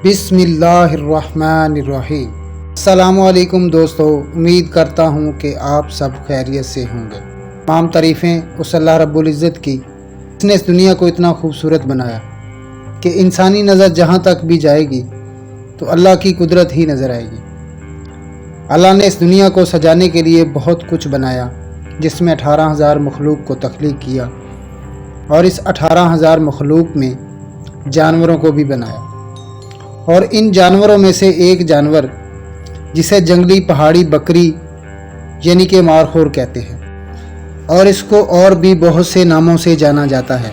بسم اللہ الرحمن الرحیم۔ السلام علیکم دوستو، امید کرتا ہوں کہ آپ سب خیریت سے ہوں گے۔ تمام تعریفیں اس اللہ رب العزت کی جس نے اس دنیا کو اتنا خوبصورت بنایا کہ انسانی نظر جہاں تک بھی جائے گی تو اللہ کی قدرت ہی نظر آئے گی۔ اللہ نے اس دنیا کو سجانے کے لیے بہت کچھ بنایا، جس میں 18,000 مخلوق کو تخلیق کیا، اور اس 18,000 مخلوق میں جانوروں کو بھی بنایا، اور ان جانوروں میں سے ایک جانور جسے جنگلی پہاڑی بکری یعنی کہ مارخور کہتے ہیں، اور اس کو اور بھی بہت سے ناموں سے جانا جاتا ہے،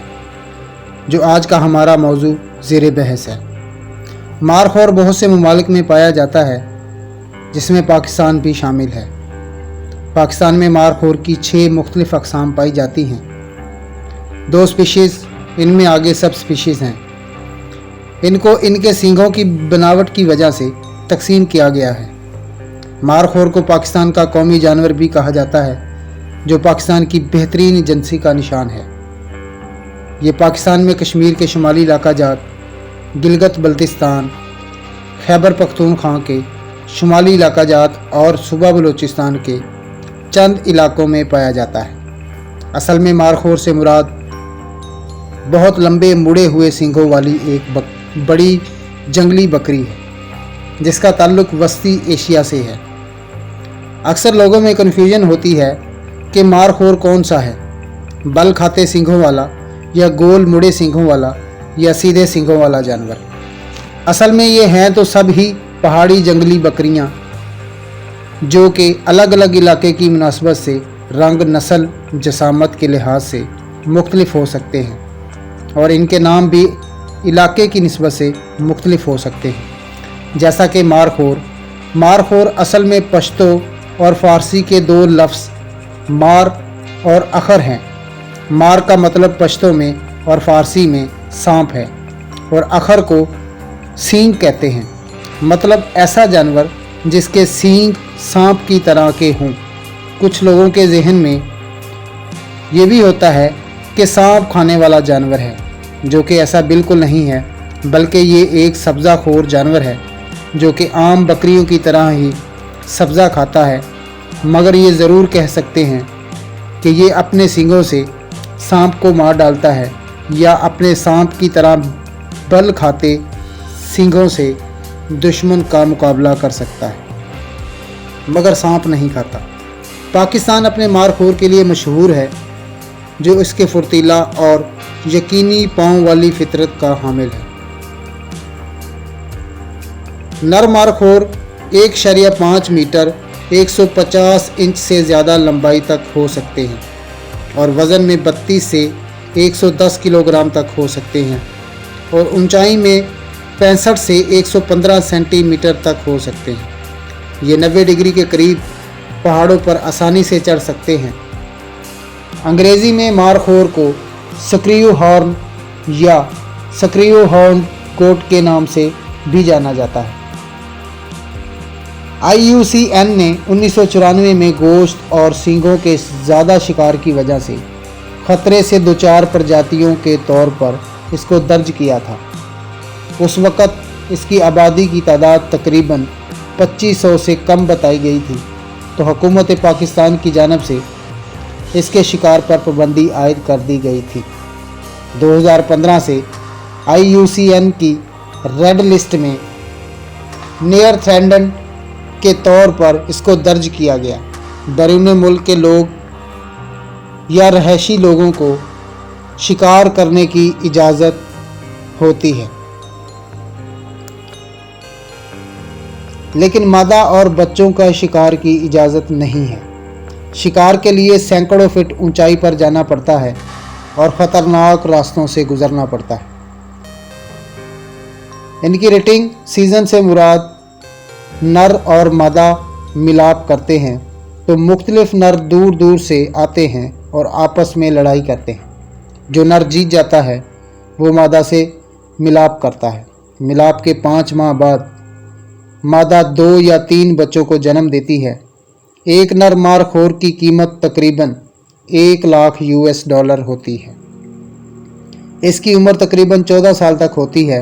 جو آج کا ہمارا موضوع زیر بحث ہے۔ مارخور بہت سے ممالک میں پایا جاتا ہے، جس میں پاکستان بھی شامل ہے۔ پاکستان میں مارخور کی 6 مختلف اقسام پائی جاتی ہیں۔ 2 سپیشیز ان میں آگے سب سپیشیز ہیں۔ ان کو ان کے سینگوں کی بناوٹ کی وجہ سے تقسیم کیا گیا ہے۔ مارخور کو پاکستان کا قومی جانور بھی کہا جاتا ہے، جو پاکستان کی بہترین ایجنسی کا نشان ہے۔ یہ پاکستان میں کشمیر کے شمالی علاقہ جات، گلگت بلتستان، خیبر پختونخوا کے شمالی علاقہ جات اور صوبہ بلوچستان کے چند علاقوں میں پایا جاتا ہے۔ اصل میں مارخور سے مراد بہت لمبے مڑے ہوئے سینگوں والی ایک بڑی جنگلی بکری ہے، جس کا تعلق وسطی ایشیا سے ہے۔ اکثر لوگوں میں کنفیوژن ہوتی ہے کہ مارخور کون سا ہے، بل کھاتے سینگوں والا یا گول مڑے سینگوں والا یا سیدھے سینگوں والا جانور۔ اصل میں یہ ہیں تو سب ہی پہاڑی جنگلی بکریاں، جو کہ الگ الگ علاقے کی مناسبت سے رنگ، نسل، جسامت کے لحاظ سے مختلف ہو سکتے ہیں، اور ان کے نام بھی علاقے کی نسبت سے مختلف ہو سکتے ہیں۔ جیسا کہ مارخور اصل میں پشتو اور فارسی کے 2 لفظ مار اور اخر ہیں۔ مار کا مطلب پشتو میں اور فارسی میں سانپ ہے، اور اخر کو سینگ کہتے ہیں، مطلب ایسا جانور جس کے سینگ سانپ کی طرح کے ہوں۔ کچھ لوگوں کے ذہن میں یہ بھی ہوتا ہے کہ سانپ کھانے والا جانور ہے، جو کہ ایسا بالکل نہیں ہے، بلکہ یہ ایک سبزہ خور جانور ہے، جو کہ عام بکریوں کی طرح ہی سبزہ کھاتا ہے، مگر یہ ضرور کہہ سکتے ہیں کہ یہ اپنے سینگوں سے سانپ کو مار ڈالتا ہے، یا اپنے سانپ کی طرح بل کھاتے سینگوں سے دشمن کا مقابلہ کر سکتا ہے، مگر سانپ نہیں کھاتا۔ پاکستان اپنے مارخور کے لیے مشہور ہے، جو اس کے فرتیلا اور یقینی پاؤں والی فطرت کا حامل ہے۔ نر مارخور 1.5 میٹر 150 انچ سے زیادہ لمبائی تک ہو سکتے ہیں، اور وزن میں 32 سے 110 کلو گرام تک ہو سکتے ہیں، اور اونچائی میں 65 سے 115 سینٹی میٹر تک ہو سکتے ہیں۔ یہ 90 ڈگری کے قریب پہاڑوں پر آسانی سے چڑھ سکتے ہیں۔ انگریزی میں مارخور کو سکریو ہارن یا سکریو ہارن گوٹ کے نام سے بھی جانا جاتا ہے۔ IUCN نے 1994 میں گوشت اور سینگوں کے زیادہ شکار کی وجہ سے خطرے سے دوچار پرجاتیوں کے طور پر اس کو درج کیا تھا۔ اس وقت اس کی آبادی کی تعداد تقریباً 2500 سے کم بتائی گئی تھی، تو حکومت پاکستان کی جانب سے اس کے شکار پر پابندی عائد کر دی گئی تھی۔ 2015 سے IUCN کی ریڈ لسٹ میں نیئر تھریٹنڈ کے طور پر اس کو درج کیا گیا۔ بیرون ملک کے لوگ یا رہائشی لوگوں کو شکار کرنے کی اجازت ہوتی ہے، لیکن مادہ اور بچوں کا شکار کی اجازت نہیں ہے۔ شکار کے لیے سینکڑوں فٹ اونچائی پر جانا پڑتا ہے اور خطرناک راستوں سے گزرنا پڑتا ہے۔ ان کی ریٹنگ سیزن سے مراد نر اور مادہ ملاپ کرتے ہیں، تو مختلف نر دور دور سے آتے ہیں اور آپس میں لڑائی کرتے ہیں۔ جو نر جیت جاتا ہے وہ مادہ سے ملاپ کرتا ہے۔ ملاپ کے 5 ماہ بعد مادہ 2 یا 3 بچوں کو جنم دیتی ہے۔ ایک نر مارخور کی قیمت تقریباً $1,00,000 ہوتی ہے۔ اس کی عمر تقریباً 14 سال تک ہوتی ہے۔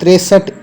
63